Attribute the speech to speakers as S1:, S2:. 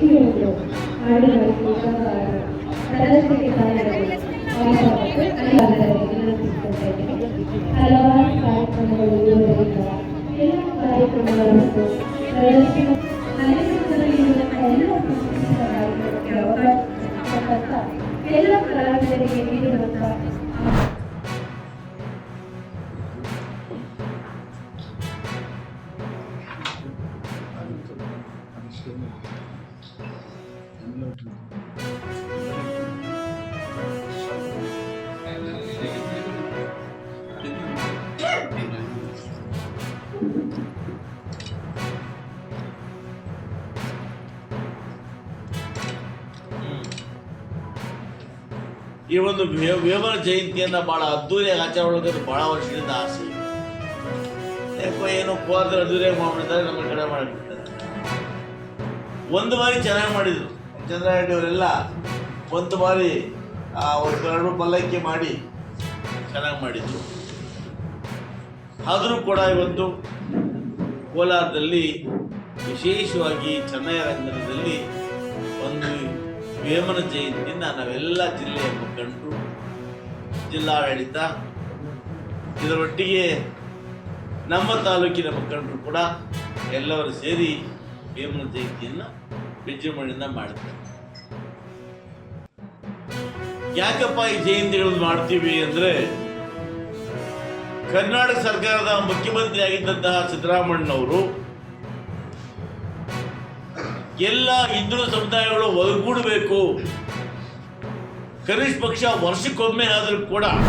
S1: ಹೀರೋಗಳು ಹಾಡುಗಳು ಪ್ರದರ್ಶನಕ್ಕೆ ಹಲವಾರು ಕಾರ್ಯಕ್ರಮಗಳು ಇರುವುದರಿಂದ ಎಲ್ಲ ಕಾರ್ಯಕ್ರಮಗಳನ್ನು ಪ್ರದರ್ಶನ ಎಲ್ಲ ಕಲಾವಿದರಿಗೆ ನೀಡುವಂತಹ
S2: ಈ ಒಂದು ವೇಮನ ಜಯಂತಿಯನ್ನು ಬಹಳ ಅದ್ದೂರಿಯಾಗಿ ಆಚರಣೆ ಬಹಳ ವರ್ಷದಿಂದ ಆಸೆ. ಯಾಕೋ ಏನೋ ಕೋದ್ರ ಅದ್ದೂರಿಯಾಗಿ ಮಾಡ್ಬಿಡ್ತಾರೆ, ನಮ್ಮ ಕಡೆ ಮಾಡಿಬಿಡ್ತಾರೆ. ಒಂದು ಬಾರಿ ಚೆನ್ನಾಗಿ ಮಾಡಿದರು ಚಂದ್ರರೆಡ್ಡಿ ಅವರೆಲ್ಲ, ಒಂದು ಬಾರಿ ಎರಡು ಪಲ್ಲಕ್ಕಿ ಮಾಡಿ ಚೆನ್ನಾಗಿ ಮಾಡಿದರು. ಆದರೂ ಕೂಡ ಇವತ್ತು ಕೋಲಾರದಲ್ಲಿ ವಿಶೇಷವಾಗಿ ಚೆನ್ನಯ್ಯ ರಂಗದಲ್ಲಿ ಒಂದು ವೇಮನ ಜಯಂತಿಯಿಂದ ನಾವೆಲ್ಲ ಜಿಲ್ಲೆಯ ಮುಖಂಡರು, ಜಿಲ್ಲಾಡಳಿತ, ಇದರೊಟ್ಟಿಗೆ ನಮ್ಮ ತಾಲೂಕಿನ ಮುಖಂಡರು ಕೂಡ ಎಲ್ಲರೂ ಸೇರಿ ವೇಮನ ಜಯಂತಿಯನ್ನು ವಿಜೃಂಭಣೆಯಿಂದ ಮಾಡ್ತಾರೆ. ಯಾಕಪ್ಪ ಈ ಜಯಂತಿಗಳನ್ನು ಮಾಡ್ತೀವಿ ಅಂದರೆ, ಕರ್ನಾಟಕ ಸರ್ಕಾರದ ಮುಖ್ಯಮಂತ್ರಿ ಆಗಿದ್ದಂತಹ ಸಿದ್ದರಾಮಣ್ಣವರು ಎಲ್ಲ ಹಿಂದೂ ಸಮುದಾಯಗಳು ಒಗ್ಗೂಡಬೇಕು, ಕನಿಷ್ಠ ಪಕ್ಷ ವರ್ಷಕ್ಕೊಮ್ಮೆ ಆದರೂ ಕೂಡ